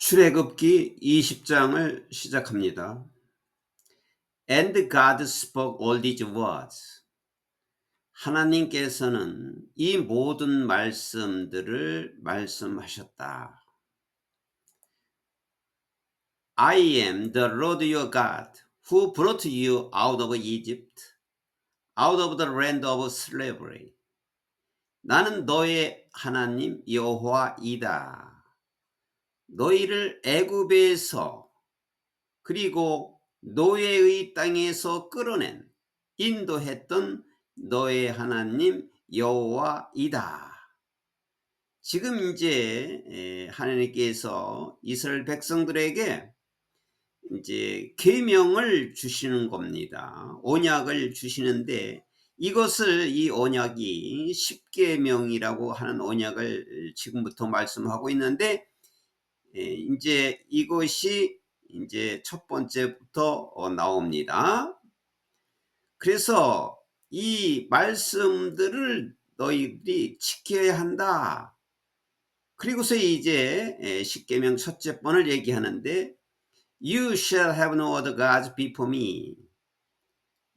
출애굽기 20장을 시작합니다. And God spoke all these words. 하나님께서는 이 모든 말씀들을 말씀하셨다. I am the Lord your God, who brought you out of Egypt, out of the land of slavery. 나는 너의 하나님 여호와이다. 너희를 애굽에서 그리고 노예의 땅에서 끌어낸 인도했던 너의 하나님 여호와이다. 지금 이제 하나님께서 이스라엘 백성들에게 이제 계명을 주시는 겁니다. 언약을 주시는데 이것을 이 언약이 십계명이라고 하는 언약을 지금부터 말씀하고 있는데 이제 이것이 이제 첫 번째부터 나옵니다. 그래서 이 말씀들을 너희들이 지켜야 한다. 그리고서 이제 십계명 첫째 번을 얘기하는데 You shall have no other gods before me.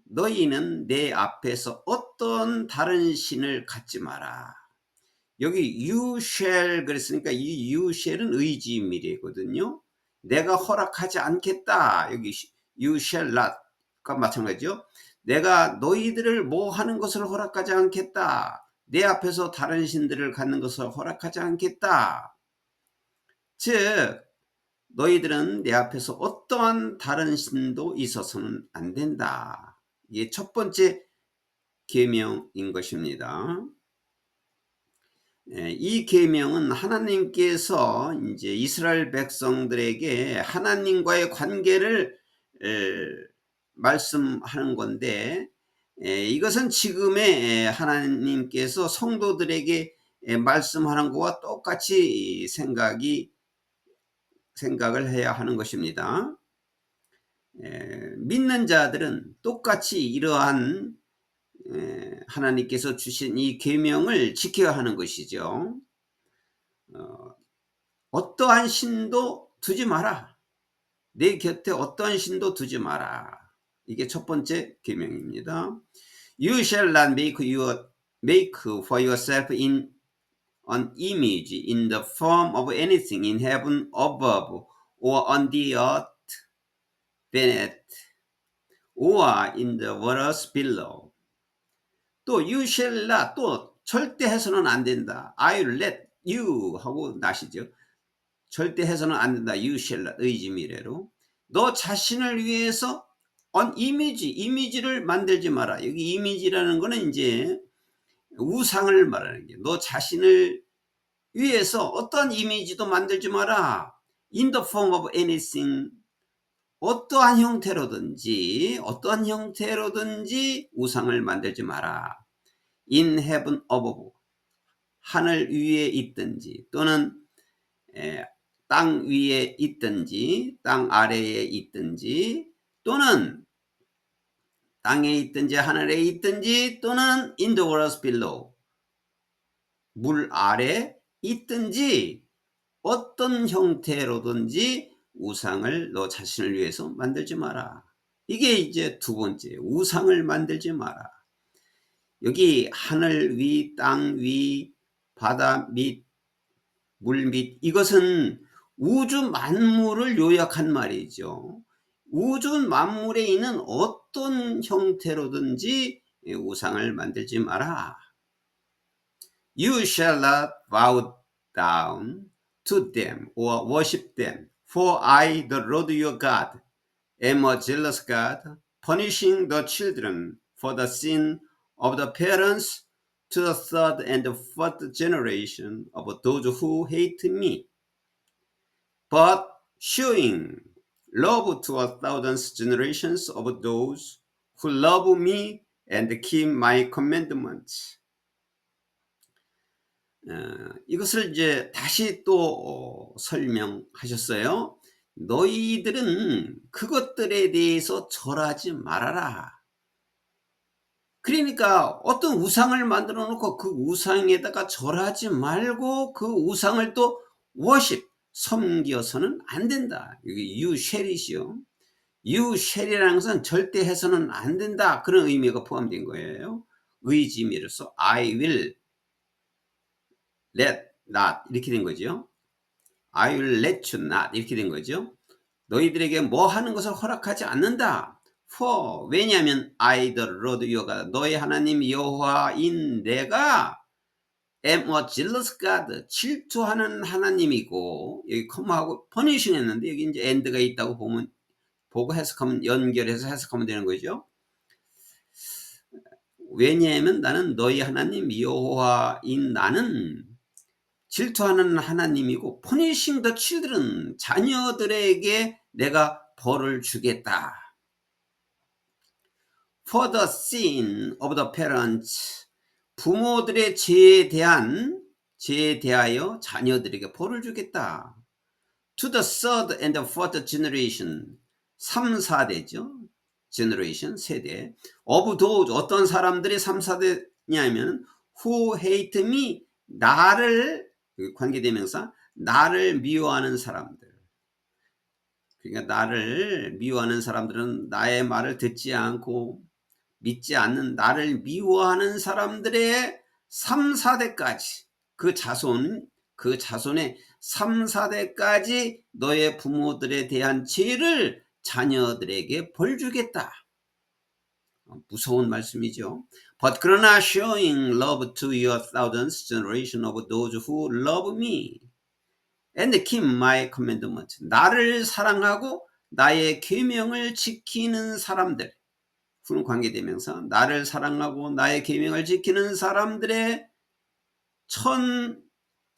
너희는 내 앞에서 어떤 다른 신을 갖지 마라. 여기 you shall 그랬으니까 이 you shall은 의지밀이거든요. 내가 허락하지 않겠다. 여기 you shall not과 마찬가지죠. 내가 너희들을 뭐 하는 것을 허락하지 않겠다. 내 앞에서 다른 신들을 갖는 것을 허락하지 않겠다. 즉 너희들은 내 앞에서 어떠한 다른 신도 있어서는 안 된다. 이게 첫 번째 계명인 것입니다. 이 계명은 하나님께서 이제 이스라엘 백성들에게 하나님과의 관계를 말씀하는 건데 이것은 지금의 하나님께서 성도들에게 말씀하는 것과 똑같이 생각을 해야 하는 것입니다. 믿는 자들은 똑같이 이러한 하나님께서 주신 이 계명을 지켜야 하는 것이죠. 어떠한 신도 두지 마라. 내 곁에 어떠한 신도 두지 마라. 이게 첫 번째 계명입니다. You shall not make for yourself in an image in the form of anything in heaven above or on the earth beneath or in the waters below. 또 you shall not 또 절대 해서는 안 된다. I'll let you 하고 나시죠. 절대 해서는 안 된다. You shall not 의지미래로 너 자신을 위해서 이미지를 만들지 마라. 여기 이미지라는 거는 이제 우상을 말하는 게 너 자신을 위해서 어떤 이미지도 만들지 마라. In the form of anything 어떠한 형태로든지 우상을 만들지 마라. In heaven above 하늘 위에 있든지 또는 땅 위에 있든지 땅 아래에 있든지 또는 땅에 있든지 하늘에 있든지 또는 in the waters below 물 아래 있든지 어떤 형태로든지 우상을 너 자신을 위해서 만들지 마라. 이게 이제 두 번째 우상을 만들지 마라. 여기 하늘 위, 땅 위, 바다 밑, 물 밑 이것은 우주 만물을 요약한 말이죠. 우주 만물에 있는 어떤 형태로든지 우상을 만들지 마라. You shall not bow down to them or worship them, for I, the Lord your God, am a jealous God, punishing the children for the sin of the parents to the third and the fourth generation of those who hate me, but showing love to 1,000 generations of those who love me and keep my commandments. 이것을 이제 다시 또 설명하셨어요. 너희들은 그것들에 대해서 절하지 말아라. 그러니까 어떤 우상을 만들어 놓고 그 우상에다가 절하지 말고 그 우상을 또 worship, 섬겨서는 안 된다. 여기 you shall이죠. you shall이라는 것은 절대 해서는 안 된다. 그런 의미가 포함된 거예요. 의지미로서 I will let not 이렇게 된 거죠. I will let you not 이렇게 된 거죠. 너희들에게 뭐 하는 것을 허락하지 않는다. For 왜냐하면 I the Lord your God 너희 하나님 여호와인 내가 am a jealous God 질투하는 하나님이고 여기 컴마하고 퍼니싱 했는데 여기 이제 end가 있다고 보면 보고 해석하면 연결해서 해석하면 되는 거죠. 왜냐하면 나는 너희 하나님 여호와인 나는 질투하는 하나님이고 punishing the children 자녀들에게 내가 벌을 주겠다. For the sin of the parents 부모들의 죄에 대하여 자녀들에게 벌을 주겠다. To the third and the fourth generation 3, 4대죠. generation 세대 of those 어떤 사람들이 3, 4대냐면 who hate me 나를 관계대명사 나를 미워하는 사람들 그러니까 나를 미워하는 사람들은 나의 말을 듣지 않고 믿지 않는 나를 미워하는 사람들의 3, 4대까지 그 자손의 3, 4대까지 너의 부모들에 대한 죄를 자녀들에게 벌 주겠다. 무서운 말씀이죠. But 그러나 showing love to your thousandth generation of those who love me and keep my commandments. 나를 사랑하고 나의 계명을 지키는 사람들. 후는 관계대명사. 나를 사랑하고 나의 계명을 지키는 사람들의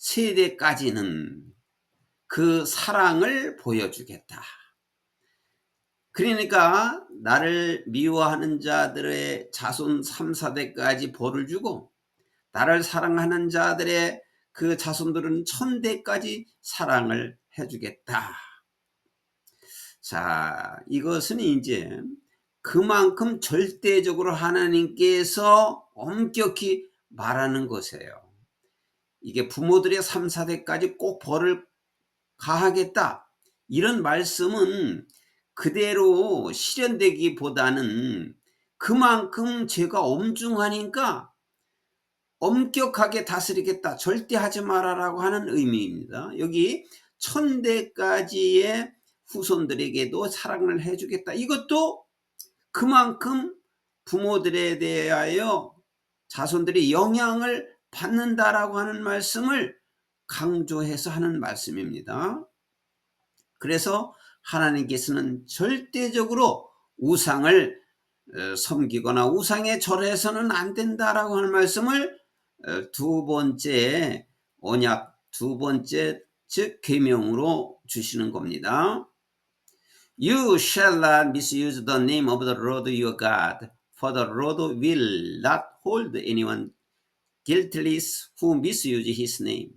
1000세대까지는 그 사랑을 보여주겠다. 그러니까 나를 미워하는 자들의 자손 3, 4대까지 벌을 주고 나를 사랑하는 자들의 그 자손들은 1000대까지 사랑을 해주겠다. 자, 이것은 이제 그만큼 절대적으로 하나님께서 엄격히 말하는 것이에요. 이게 부모들의 3, 4대까지 꼭 벌을 가하겠다. 이런 말씀은 그대로 실현되기보다는 그만큼 죄가 엄중하니까 엄격하게 다스리겠다. 절대 하지 말아라고 하는 의미입니다. 여기 1000대까지의 후손들에게도 사랑을 해주겠다. 이것도 그만큼 부모들에 대하여 자손들이 영향을 받는다라고 하는 말씀을 강조해서 하는 말씀입니다. 그래서 하나님께서는 절대적으로 우상을 섬기거나 우상에 절해서는 안 된다라고 하는 말씀을 두 번째 언약, 두 번째 즉 계명으로 주시는 겁니다. You shall not misuse the name of the Lord your God, for the Lord will not hold anyone guiltless who misuse his name.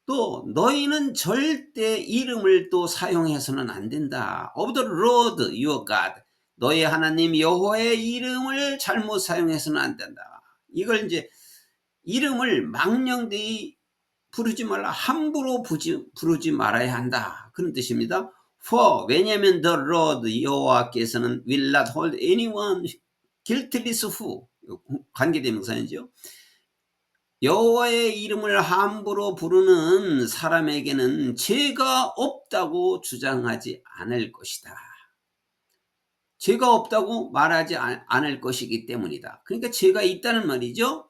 또 너희는 절대 이름을 또 사용해서는 안 된다. Of the Lord your God. 너희 하나님 여호와의 이름을 잘못 사용해서는 안 된다. 이걸 이제 이름을 망령되이 부르지 말라. 함부로 부르지 말아야 한다. 그런 뜻입니다. For 왜냐하면 the Lord 여호와께서는 will not hold anyone guiltless who 관계대명사이죠. 여호와의 이름을 함부로 부르는 사람에게는 죄가 없다고 주장하지 않을 것이다. 죄가 없다고 말하지 않을 것이기 때문이다. 그러니까 죄가 있다는 말이죠.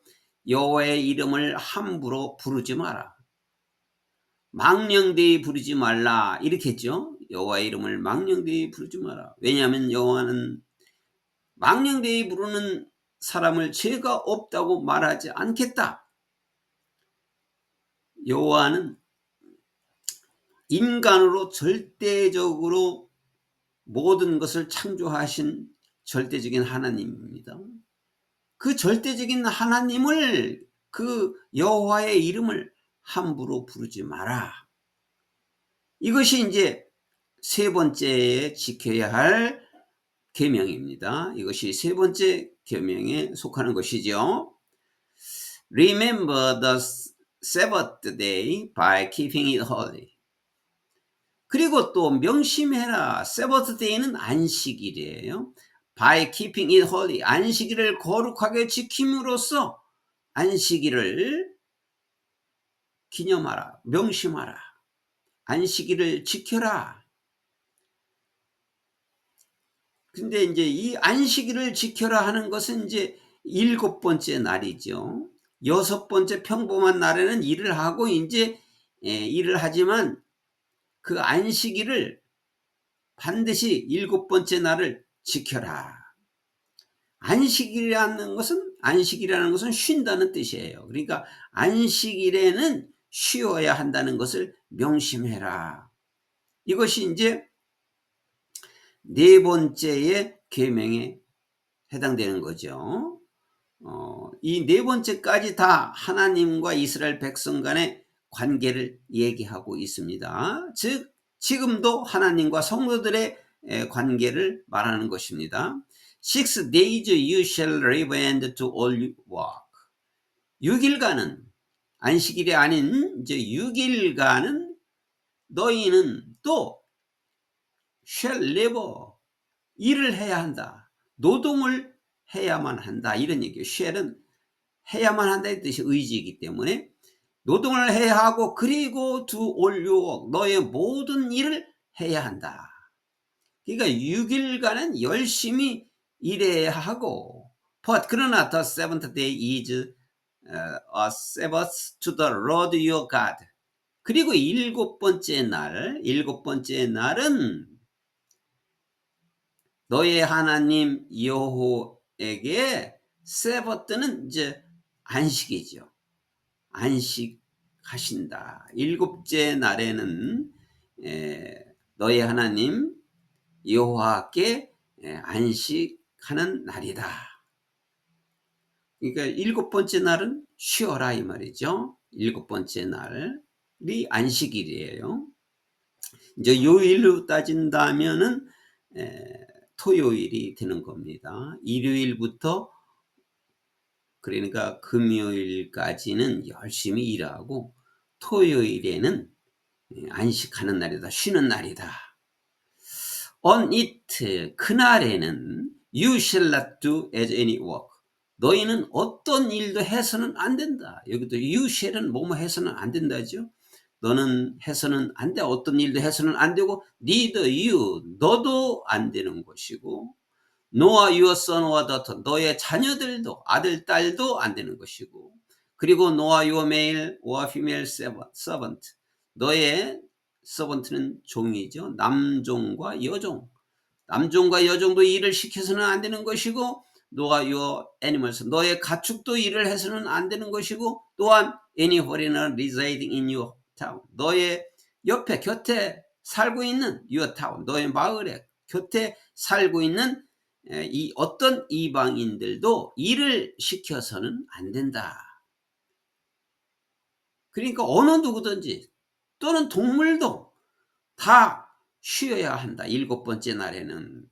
여호와의 이름을 함부로 부르지 마라. 망령되이 부르지 말라 이렇게 했죠. 여호와의 이름을 망령되이 부르지 마라. 왜냐하면 여호와는 망령되이 부르는 사람을 죄가 없다고 말하지 않겠다. 여호와는 인간으로 절대적으로 모든 것을 창조하신 절대적인 하나님입니다. 그 절대적인 하나님을 그 여호와의 이름을 함부로 부르지 마라. 이것이 이제 세 번째에 지켜야 할 계명입니다. 이것이 세 번째 계명에 속하는 것이죠. Remember the Sabbath day by keeping it holy. 그리고 또 명심해라. 세버트 데이는 안식일이에요. By keeping it holy. 안식일을 거룩하게 지킴으로써 안식일을 기념하라. 명심하라. 안식일을 지켜라. 근데 이제 이 안식일을 지켜라 하는 것은 이제 7번째 날이죠. 6번째 평범한 날에는 일을 하고 이제 일을 하지만 그 안식일을 반드시 7번째 날을 지켜라. 안식이라는 것은 쉰다는 뜻이에요. 그러니까 안식일에는 쉬어야 한다는 것을 명심해라. 이것이 이제 4번째의 계명에 해당되는 거죠. 이 4번째까지 다 하나님과 이스라엘 백성 간의 관계를 얘기하고 있습니다. 즉 지금도 하나님과 성도들의 관계를 말하는 것입니다. 6 days you shall live and to all you work. 6일간은 안식일이 아닌 이제 6일간은 너희는 또 shall live 일을 해야 한다. 노동을 해야만 한다. 이런 얘기예요. shall은 해야만 한다는 뜻이 의지이기 때문에 노동을 해야 하고 그리고 do all your work 너의 모든 일을 해야 한다. 그러니까 6일간은 열심히 일해야 하고 but 그러나 the seventh day is a Sabbath to the Lord your God. 그리고 7번째 날은 너의 하나님 여호에게 세버트는 이제 안식이죠. 안식하신다. 7째 날에는 너의 하나님 여호와께 안식하는 날이다. 그러니까 7번째 날은 쉬어라 이 말이죠. 7번째 날이 안식일이에요. 이제 요일로 따진다면은 토요일이 되는 겁니다. 일요일부터 그러니까 금요일까지는 열심히 일하고 토요일에는 안식하는 날이다. 쉬는 날이다. On it 그날에는 you shall not do as any work. 너희는 어떤 일도 해서는 안 된다. 여기도 you shall은 뭐뭐 해서는 안 된다죠. 너는 해서는 안 돼. 어떤 일도 해서는 안 되고 neither you 너도 안 되는 것이고 nor your son or daughter 너의 자녀들도 아들 딸도 안 되는 것이고 그리고 nor your male or female servant 너의 servant는 종이죠. 남종과 여종 남종과 여종도 일을 시켜서는 안 되는 것이고 nor your animals 너의 가축도 일을 해서는 안 되는 것이고 또한 any foreigner residing in your town 너의 옆에 곁에 살고 있는 your town 너의 마을에 곁에 살고 있는 이 어떤 이방인들도 일을 시켜서는 안 된다. 그러니까 어느 누구든지 또는 동물도 다 쉬어야 한다. 7번째 날에는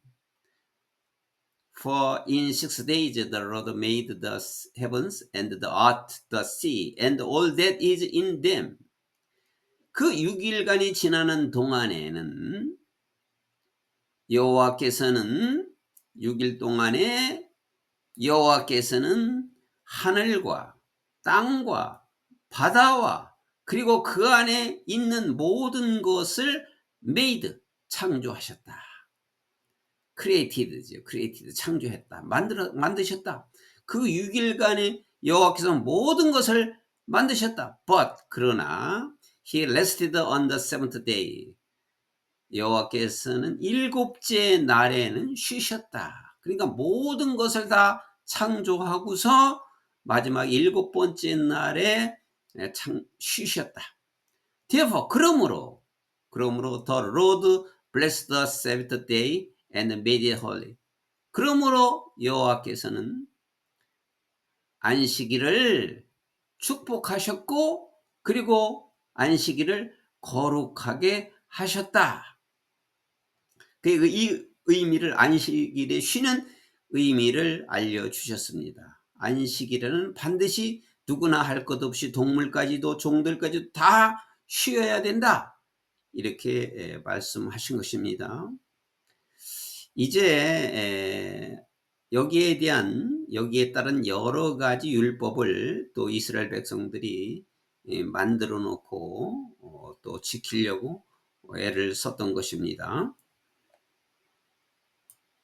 For in 6 days the Lord made the heavens and the earth, the sea, and all that is in them. 그 6일간이 지나는 동안에는 여호와께서는 6일 동안에 여호와께서는 하늘과 땅과 바다와 그리고 그 안에 있는 모든 것을 made 창조하셨다. created죠. created 창조했다. 만드셨다. 그 6일간에 여호와께서 모든 것을 만드셨다. but 그러나 he rested on the seventh day. 여호와께서는 7째 날에는 쉬셨다. 그러니까 모든 것을 다 창조하고서 마지막 7번째 날에 쉬셨다. Therefore 그러므로 the Lord blessed the seventh day and made it holy. 그러므로 여호와께서는 안식일을 축복하셨고 그리고 안식일을 거룩하게 하셨다. 이 의미를 안식일에 쉬는 의미를 알려주셨습니다. 안식일에는 반드시 누구나 할 것 없이 동물까지도 종들까지도 다 쉬어야 된다. 이렇게 말씀하신 것입니다. 이제 여기에 따른 여러 가지 율법을 또 이스라엘 백성들이 만들어 놓고 또 지키려고 애를 썼던 것입니다.